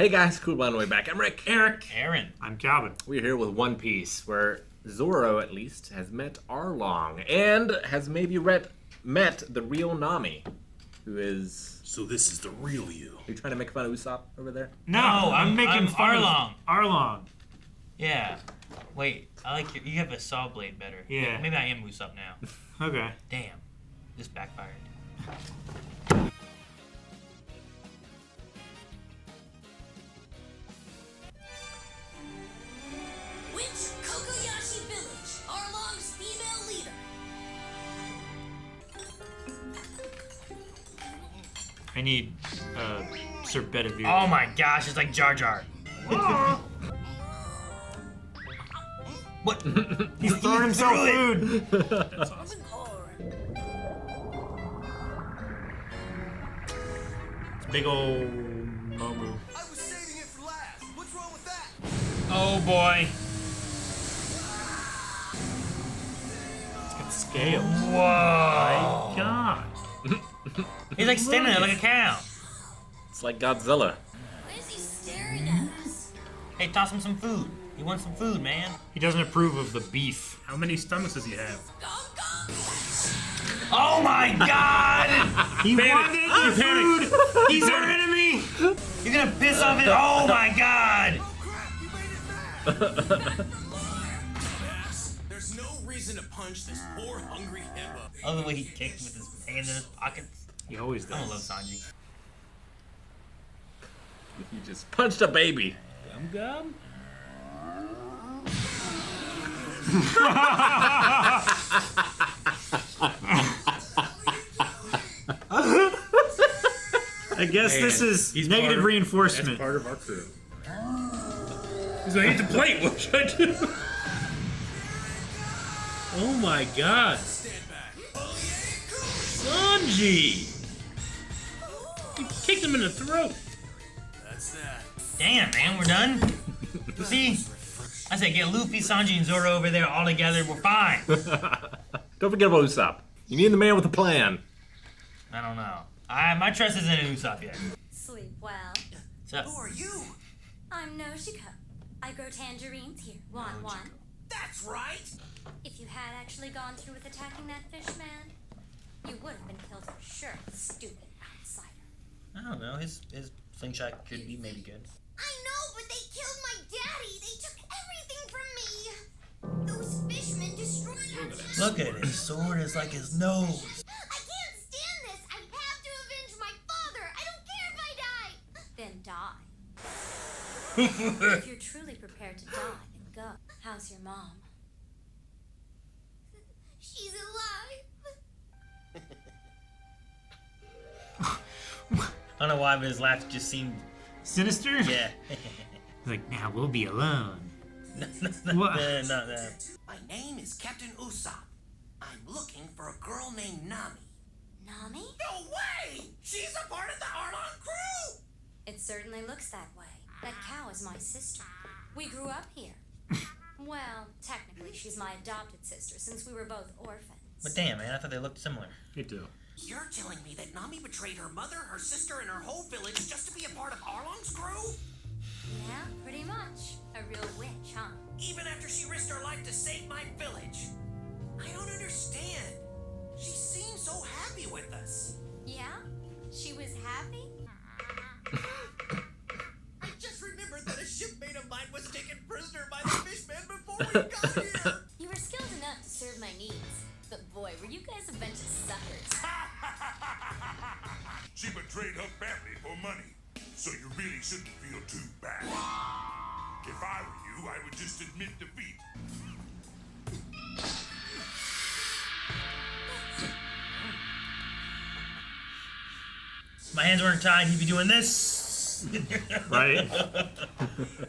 Hey guys, cool by the way back. I'm Rick. Eric. Aaron. I'm Calvin. We're here with One Piece, where Zoro, at least, has met Arlong, and has maybe met the real Nami, who is... So this is the real you. Are you trying to make fun of Usopp over there? No, I'm making fun Arlong. of Arlong. Yeah. Wait, I like you have a saw blade better. Yeah. Maybe I am Usopp now. Okay. Damn. This backfired. Witch of Cocoyasi Village, Arlong's female leader. I need Sir Bedivere. Oh my gosh, it's like Jar Jar. What? He's throwing himself food. That's awesome. Big ol' Momoo. I was saving it for last. What's wrong with that? Oh boy. It's got scales. Whoa. My God. He's like standing there like a cow. It's like Godzilla. Why is he staring at us? Hey, toss him some food. He wants some food, man. He doesn't approve of the beef. How many stomachs does he have? Gong gong. Oh my god! He wanted the food. He's our enemy. You're gonna piss off it. Oh my god! Oh crap, you made it back. There's no reason to punch this poor hungry hippo. I love the way he kicked with his hands in his pockets. He always I does. love Sanji. You just punched a baby. Gum gum? I guess this is He's negative part of- reinforcement. That's part of our crew. He's like, I hate the plate. What should I do? Oh my god. Stand back. Sanji! You kicked him in the throat. That's that. Damn, man, we're done. See? I said get Luffy, Sanji, and Zoro over there all together. We're fine. Don't forget about Usopp. You need the man with a plan. I don't know. My trust isn't in Usopp yet. Sleep well. What's up? Who are you? I'm Noshiko. I grow tangerines here. Want one? That's right. If you had actually gone through with attacking that fish man, you would have been killed for sure, stupid outsider. I don't know. His slingshot could be maybe good. I know, but they killed my daddy. They took everything from me. Those fishmen destroyed our town. Look at it. His sword is like his nose. I can't stand this. I have to avenge my father. I don't care if I die. Then die. If you're truly prepared to die, then go. How's your mom? She's alive. I don't know why, but his laugh just seemed... Sinister? Yeah. He's like, now we'll be alone. Not that. My name is Captain Usopp. I'm looking for a girl named Nami. Nami? No way! She's a part of the Arlong crew! It certainly looks that way. That cow is my sister. We grew up here. Well, technically, she's my adopted sister since we were both orphans. But damn, man, I thought they looked similar. They do. You're telling me that Nami betrayed her mother, her sister, and her whole village just to be a part of Arlong's crew? Yeah, pretty much. A real witch, huh? Even after she risked her life to save my village? I don't understand. She seemed so happy with us. Yeah? She was happy? I just remembered that a shipmate of mine was taken prisoner by the fishman before we got here. You were skilled enough to serve my needs. But boy, were you guys a bunch of suckers. She betrayed her family for money, so you really shouldn't feel too bad. If I were you, I would just admit defeat. My hands weren't tied, he'd be doing this. Right?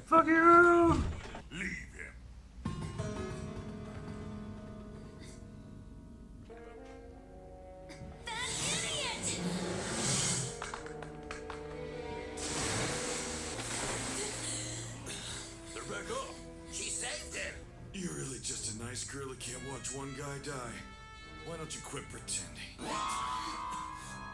Fuck you! Leave him. That idiot! They're back up. She saved him. You're really just a nice girl who can't watch one guy die. Why don't you quit pretending?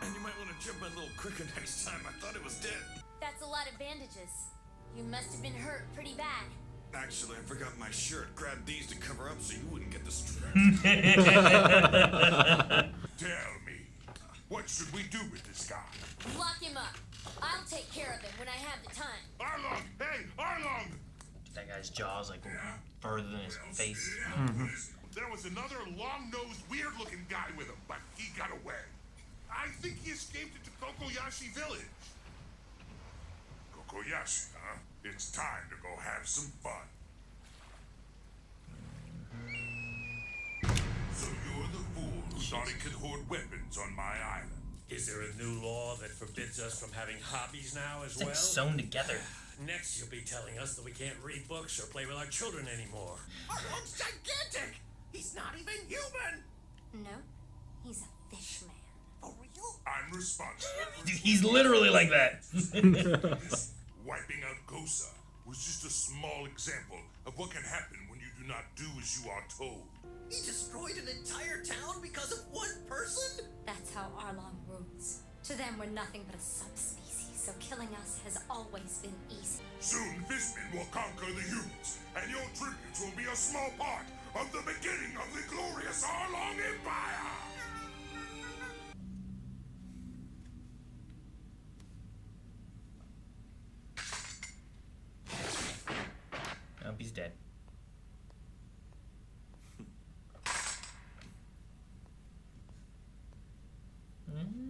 And you might want to jump a little quicker next time. I thought it was dead. That's a lot of bandages. You must have been hurt pretty bad. Actually, I forgot my shirt. Grabbed these to cover up so you wouldn't get the stress. Tell me, what should we do with this guy? Lock him up. I'll take care of him when I have the time. Arlong! Hey, Arlong! That guy's jaw's like further than his face. There was another long-nosed, weird-looking guy with him, but he got away. I think he escaped into Cocoyasi Village. Cocoyasi, huh? It's time to go have some fun. So you're the fool who thought he could hoard weapons on my island. Is there a new law that forbids us from having hobbies now as It's like well? sewn together. Next, you'll be telling us that we can't read books or play with our children anymore. Arlong's gigantic! He's not even human! No, he's a fish man. For real? I'm responsible. Dude, he's literally like that. Wiping out Gosa was just a small example of what can happen when you do not do as you are told. He destroyed an entire town because of one person? That's how Arlong rules. To them, we're nothing but a subspecies, so killing us has always been easy. Soon fishmen will conquer the humans, and your tributes will be a small part of the beginning of the glorious Arlong Empire! Oh, he's dead.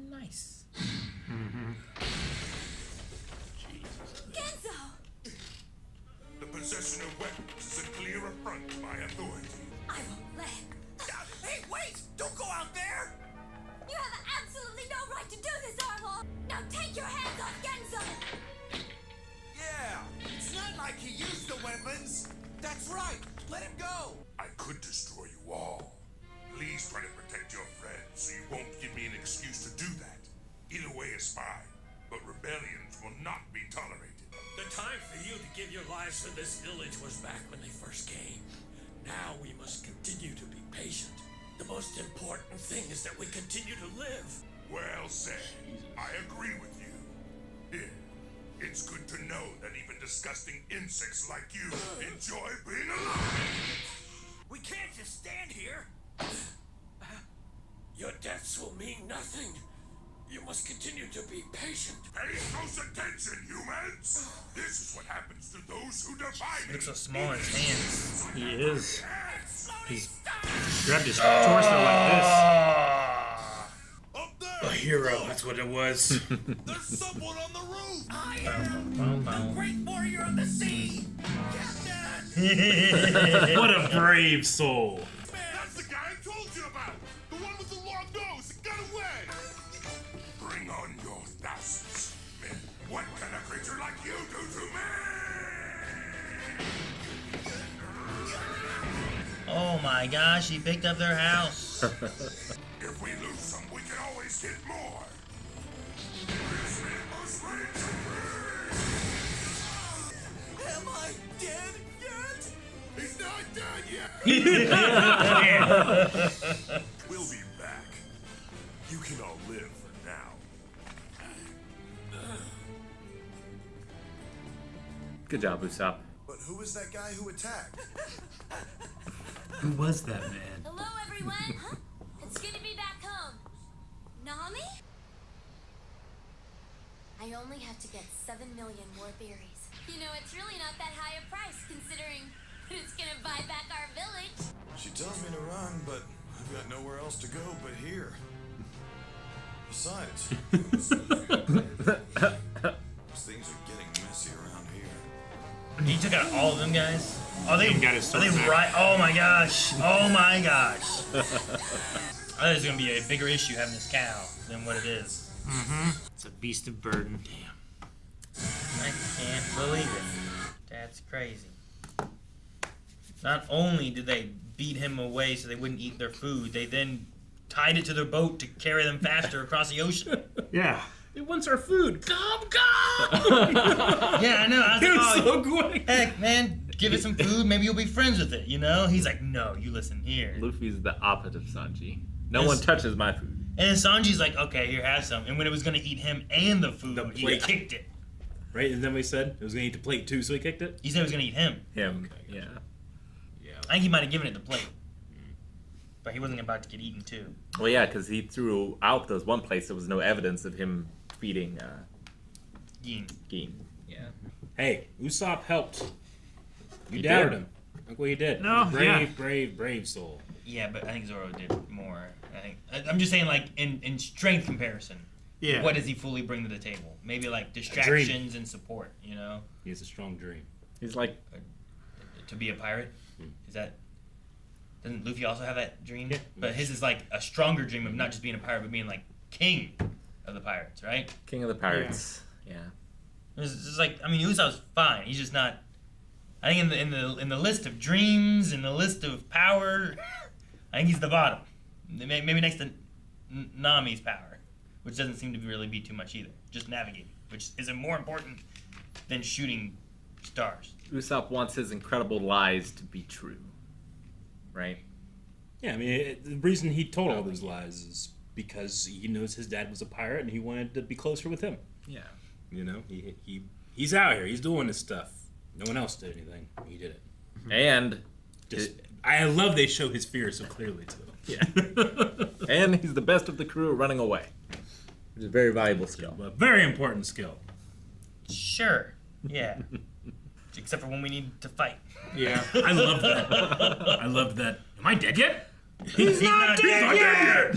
Nice. Genzo! The possession of weapons is a clear affront to my authority. I won't let him. Hey, wait! Don't go out there! You have absolutely no right to do this, Arlong! Now take your hands off Genzo! Yeah, it's not like he used the weapons. That's right. Let him go. I could destroy you all. Please try to protect your friends so you won't give me an excuse to do that. Either way is fine, but rebellions will not be tolerated. The time for you to give your lives to this village was back when they first came. Now we must continue to be patient. The most important thing is that we continue to live. Well said. I agree with you. Here, it's good to know that even disgusting insects like you enjoy being alive. We can't just stand here. Your deaths will mean nothing. You must continue to be patient. Pay close attention, humans! This is what happens to those who defy He me. looks so small in his hands. He is. He's Grabbed his torso like this. up A there! hero, that's what it was. There's someone on the roof! I am the great warrior of the sea, Captain. What a brave soul. That's the guy I told you about! The one with the long nose that got away! Bring on your thousands, men. What can a creature like you do to me? Oh my gosh, he picked up their house. If we lose some, we can always get more. This man must reach to me. Am I dead yet? He's not dead yet! We'll be back. You can all live for now. Good job, Usopp. But who was that guy who attacked? Who was that man? Hello, everyone! Huh? It's good to be back home. Nami? I only have to get 7 million more berries. You know, it's really not that high a price considering it's gonna buy back our village. She tells me to run, but I've got nowhere else to go but here. Besides, things are getting messy around here. He took out all of them guys. Are they? Got his Are they sword back. right? Oh my gosh! Oh my gosh! I thought it was gonna be a bigger issue having this cow than what it is. It's a beast of burden. I can't believe it. That's crazy. Not only did they beat him away so they wouldn't eat their food, they then tied it to their boat to carry them faster across the ocean. Yeah. It wants our food. Come, come! Yeah, I know. I was It like, was oh, so quick. heck, man, give it some food. Maybe you'll be friends with it, you know? He's like, no, you listen here. Luffy's the opposite of Sanji. No Yes. one touches my food. And then Sanji's like, okay, here, have some. And when it was going to eat him and the food, he plate. kicked it. right? And then we said it was gonna eat the plate too, so he kicked it. He said he was gonna eat him. Him. Okay, Yeah. gotcha. Yeah. I think he might have given it the plate, but he wasn't about to get eaten too. Well, yeah, because he threw out those one place. There was no evidence of him feeding Geen. Geen. Yeah. Hey, Usopp helped. You He doubted did. him. Look what you did. No, brave, yeah. brave soul. Yeah, but I think Zoro did more. I'm just saying, like in strength comparison. Yeah. What does he fully bring to the table? Maybe like distractions and support. You know, He has a strong dream. He's like, to be a pirate. Is that? Doesn't Luffy also have that dream? Yeah. But his is like a stronger dream of not just being a pirate, but being like king of the pirates, right? king of the pirates. Yeah. It's just like, I mean, Usopp's fine. He's just not. I think in the list of dreams, in the list of power, I think he's the bottom. Maybe next to Nami's power, which doesn't seem to really be too much either. Just navigating, which is more important than shooting stars. Usopp wants his incredible lies to be true. Right? Yeah, I mean, the reason he told all those lies is because he knows his dad was a pirate and he wanted to be closer with him. Yeah. You know, he's out here. He's doing this stuff. No one else did anything. He did it. And I love they show his fear so clearly too. yeah. And he's the best of the crew at running away. Which is a very valuable skill. A very important skill. Sure. Yeah. Except for when we need to fight. Yeah. I love that. I love that. Am I dead yet? He's not dead yet.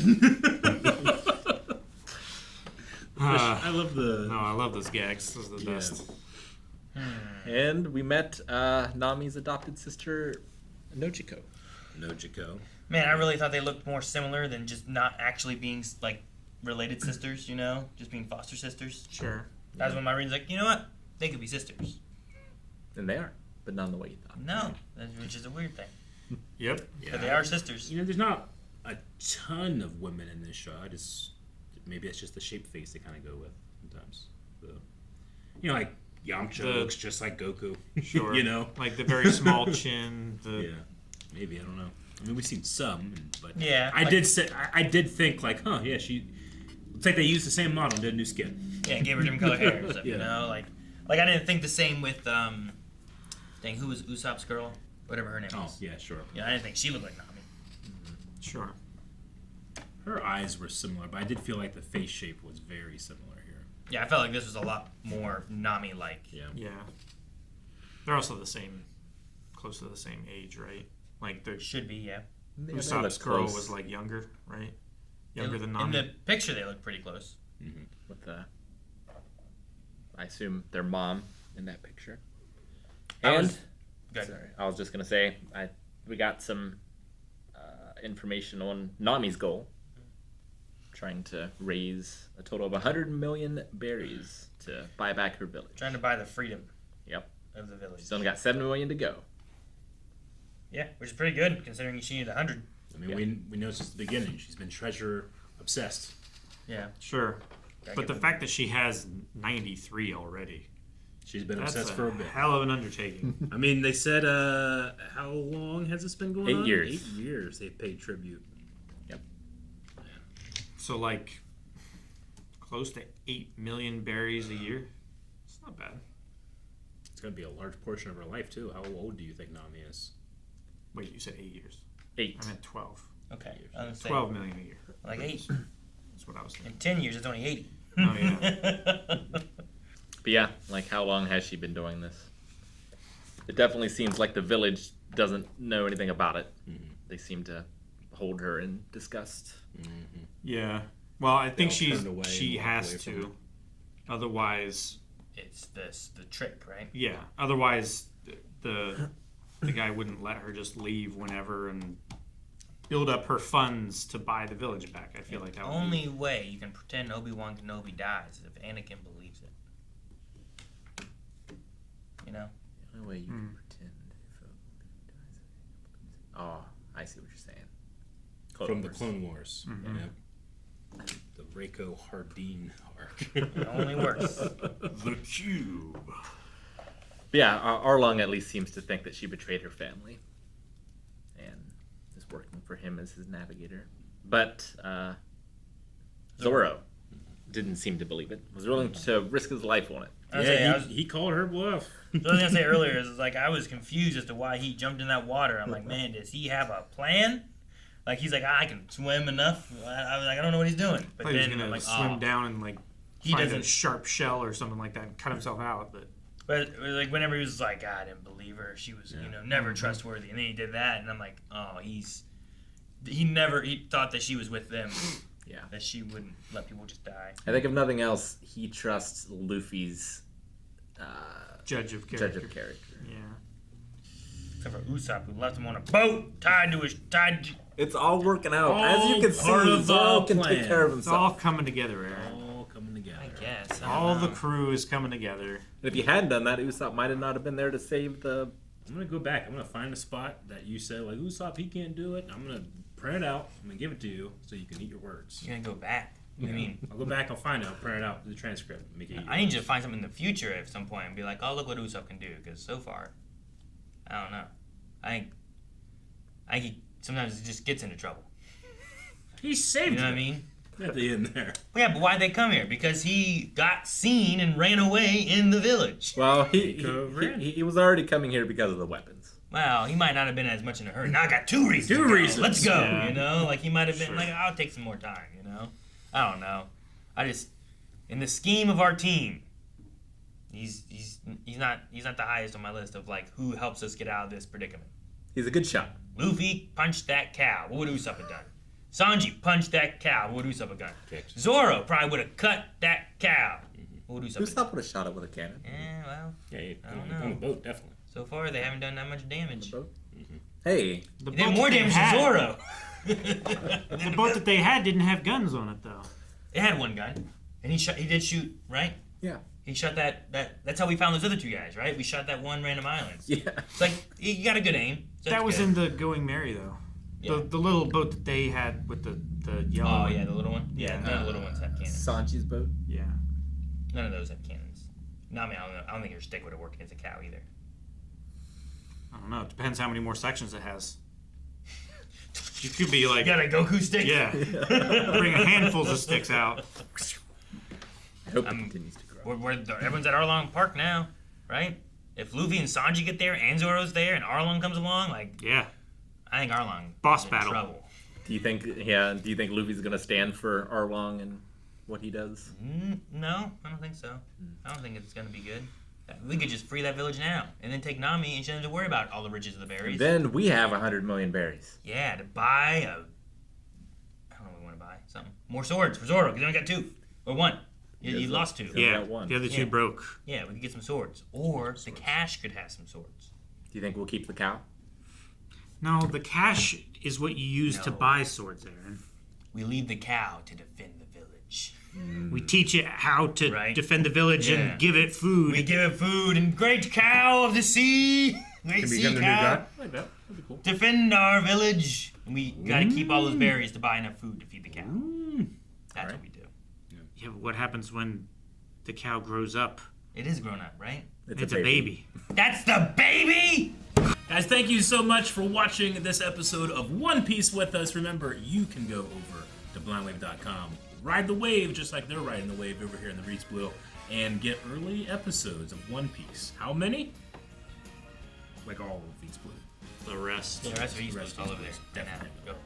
I I love the. No, I love those gags. Those are the best. And we met Nami's adopted sister, Nojiko. Nojiko. Man, I really thought they looked more similar than just not actually being like related sisters, you know? Just being foster sisters. Sure. That's when my read's like, you know what? They could be sisters. And they are, but not in the way you thought. No, which is a weird thing. Yep. But they are sisters. You know, there's not a ton of women in this show. Maybe it's just the shape face they kind of go with sometimes. You know, like Yamcha looks just like Goku. Sure. You know, Like the very small chin. yeah. Maybe I don't know. I mean, we've seen some, but Yeah, I like- did think like, huh, yeah, she. It's like they used the same model and did a new skin. Yeah, gave her different color hair and stuff, you Yeah. know? Like I didn't think the same with, dang, who was Usopp's girl? Whatever her name Oh, was. yeah, sure. Yeah, I didn't think she looked like Nami. Sure. Her eyes were similar, but I did feel like the face shape was very similar here. Yeah, I felt like this was a lot more Nami-like. Yeah. Yeah. They're also close to the same age, right? Like the Should be, yeah. They Usopp's look girl close was like younger, right? Younger than In Nami. the picture, they look pretty close. with the, I assume their mom in that picture. I And was- Good. sorry, I was just gonna say, we got some information on Nami's goal, trying to raise a total of 100 million berries to buy back her village. Trying to buy the freedom Yep, of the village. she's only got 7 million to go. Yeah, which is pretty good considering she needed 100. I mean, Yeah. we know since the beginning she's been treasure obsessed. Yeah. Sure. Gotta But get the the- fact that she has 93 already, She's been that's obsessed a for a bit. hell of an undertaking. I mean, they said, how long has this been going 8 on? years. 8 years they've paid tribute. So like close to 8 million berries a year. It's not bad. It's going to be a large portion of her life, too. How old do you think Nami is? Wait, you said 8 years. 8. I meant 12. Okay. I was 12 million a year. Like 8. That's what I was In thinking. 10 years, it's only 80. Oh, yeah. But yeah, like how long has she been doing this? It definitely seems like the village doesn't know anything about it. They seem to hold her in disgust. Yeah. Well, I think all turned away she and walked has away from to. Otherwise, It's the trick, right? yeah. Otherwise, the guy wouldn't let her just leave whenever and build up her funds to buy the village back. I feel like that The would only way you can pretend Obi-Wan Kenobi dies is if Anakin believes it. You know? The only way you can pretend if oh, I see what you're saying. Clone From the Wars. Clone Wars. Yeah. The Reiko Hardeen arc. It only works. The cube. But yeah, Arlong at least seems to think that she betrayed her family and is working for him as his navigator. But Zoro didn't seem to believe it. Was willing to risk his life on it. He called her bluff. what I was gonna say earlier is like I was confused as to why he jumped in that water. I'm like, man, does he have a plan? Like he's like, I can swim enough. I was like, I don't know what he's doing. But He's then gonna I'm like, swim down and like He find a doesn't- sharp shell or something like that and cut himself out. But it was like whenever he was like, I didn't believe her. She was, never trustworthy. And then he did that, and I'm like, oh, he thought that she was with them. Yeah. That she wouldn't let people just die. I think if nothing else, he trusts Luffy's Judge of character. Yeah. Except for Usopp, who left him on a boat, tied to his It's all working out. All As you can part see, of the Zoro can plan. take care of It's all himself. coming together, Aaron. All coming together. I guess. I don't All the know. crew is coming together. And if you hadn't done that, Usopp might have not have been there to save the... I'm gonna go back. I'm gonna find a spot that you said like Usopp, he can't do it. I'm gonna print it out. I'm gonna give it to you so you can eat your words. You're gonna go back. I mean, I'll go back. I'll find it. I'll print it out. The transcript. Make it. I need you to find something in the future at some point and be like, oh, look what Usopp can do. Because so far, I don't know. I think sometimes he just gets into trouble. He saved You know what I mean? at the end there. Well, yeah, but why'd they come here? Because he got seen and ran away in the village. Well, ran. he was already coming here because of the weapons. Well, he might not have been as much in a hurry. Now I got 2 reasons. Two to go. reasons, Let's go. yeah. You know, like he might have been Sure. like, I'll take some more time. You know, I don't know. I just, in the scheme of our team, he's not the highest on my list of like who helps us get out of this predicament. He's a good shot. Luffy punched that cow. What would Usopp have done? Sanji punched that cow. What would Usopp have done? Kicked. Zoro probably would have cut that cow. What would Usopp have done? Usopp would have shot it with a cannon. Eh, well, Yeah, I don't on know. the boat, definitely. so far they haven't done that much damage. Hey, The They did boat more that they damage than had- Zoro. The boat that they had didn't have guns on it, though. It had one gun, and he did shoot, right? yeah. He shot that. That's how we found those other 2 guys, right? We shot that one random island. Yeah. It's like you got a good aim. So That that's was good. in the Going Merry, though. Yeah. The little boat that they had with the yellow. Oh yeah, the little one. Yeah, none of the little ones have cannons. Sanji's boat. Yeah. None of those have cannons. Nami, I don't think your stick would have worked against a cow either. I don't know. It depends how many more sections it has. You could be like, You got a Goku stick? yeah, bring handfuls of sticks out. I hope it continues to grow. Everyone's at Arlong Park now, right? If Luffy and Sanji get there, and Zoro's there, and Arlong comes along, like Yeah. I think Arlong Boss is in battle. trouble. Do you think? Yeah. Do you think Luffy's gonna stand for Arlong and what he does? No, I don't think so. I don't think it's gonna be good. We could just free that village now, and then take Nami, and she doesn't have to worry about all the riches of the berries. Then we have 100 million berries. Yeah, to buy I don't know what we want to buy. Something. More swords for Zoro, because he only got 2. Or 1. You lost 2. Yeah. Yeah. got one. The other 2 Yeah. broke. Yeah, we could get some swords. Or the cash could have some swords. Do you think we'll keep the cow? No, the cash is what you use to No. buy swords, Aaron. We leave the cow to defend the village. We teach it how to Right. defend the village Yeah. and give it food. We give it food and great cow of the sea. Great Can sea become the new cow. god. I like that. That'd be cool. Defend our village. And we gotta keep all those berries to buy enough food to feed the cow. That's what we do. Yeah, but what happens when the cow grows up? It is grown up, right? It's a baby. That's the baby! Guys, thank you so much for watching this episode of One Piece with us. Remember, you can go over to blindwave.com, ride the wave just like they're riding the wave over here in the Reeds Blue, and get early episodes of One Piece. How many? Like all of Reeds Blue. The rest. The rest of The East rest Coast all of over East there. Coast, Right now. definitely. Go.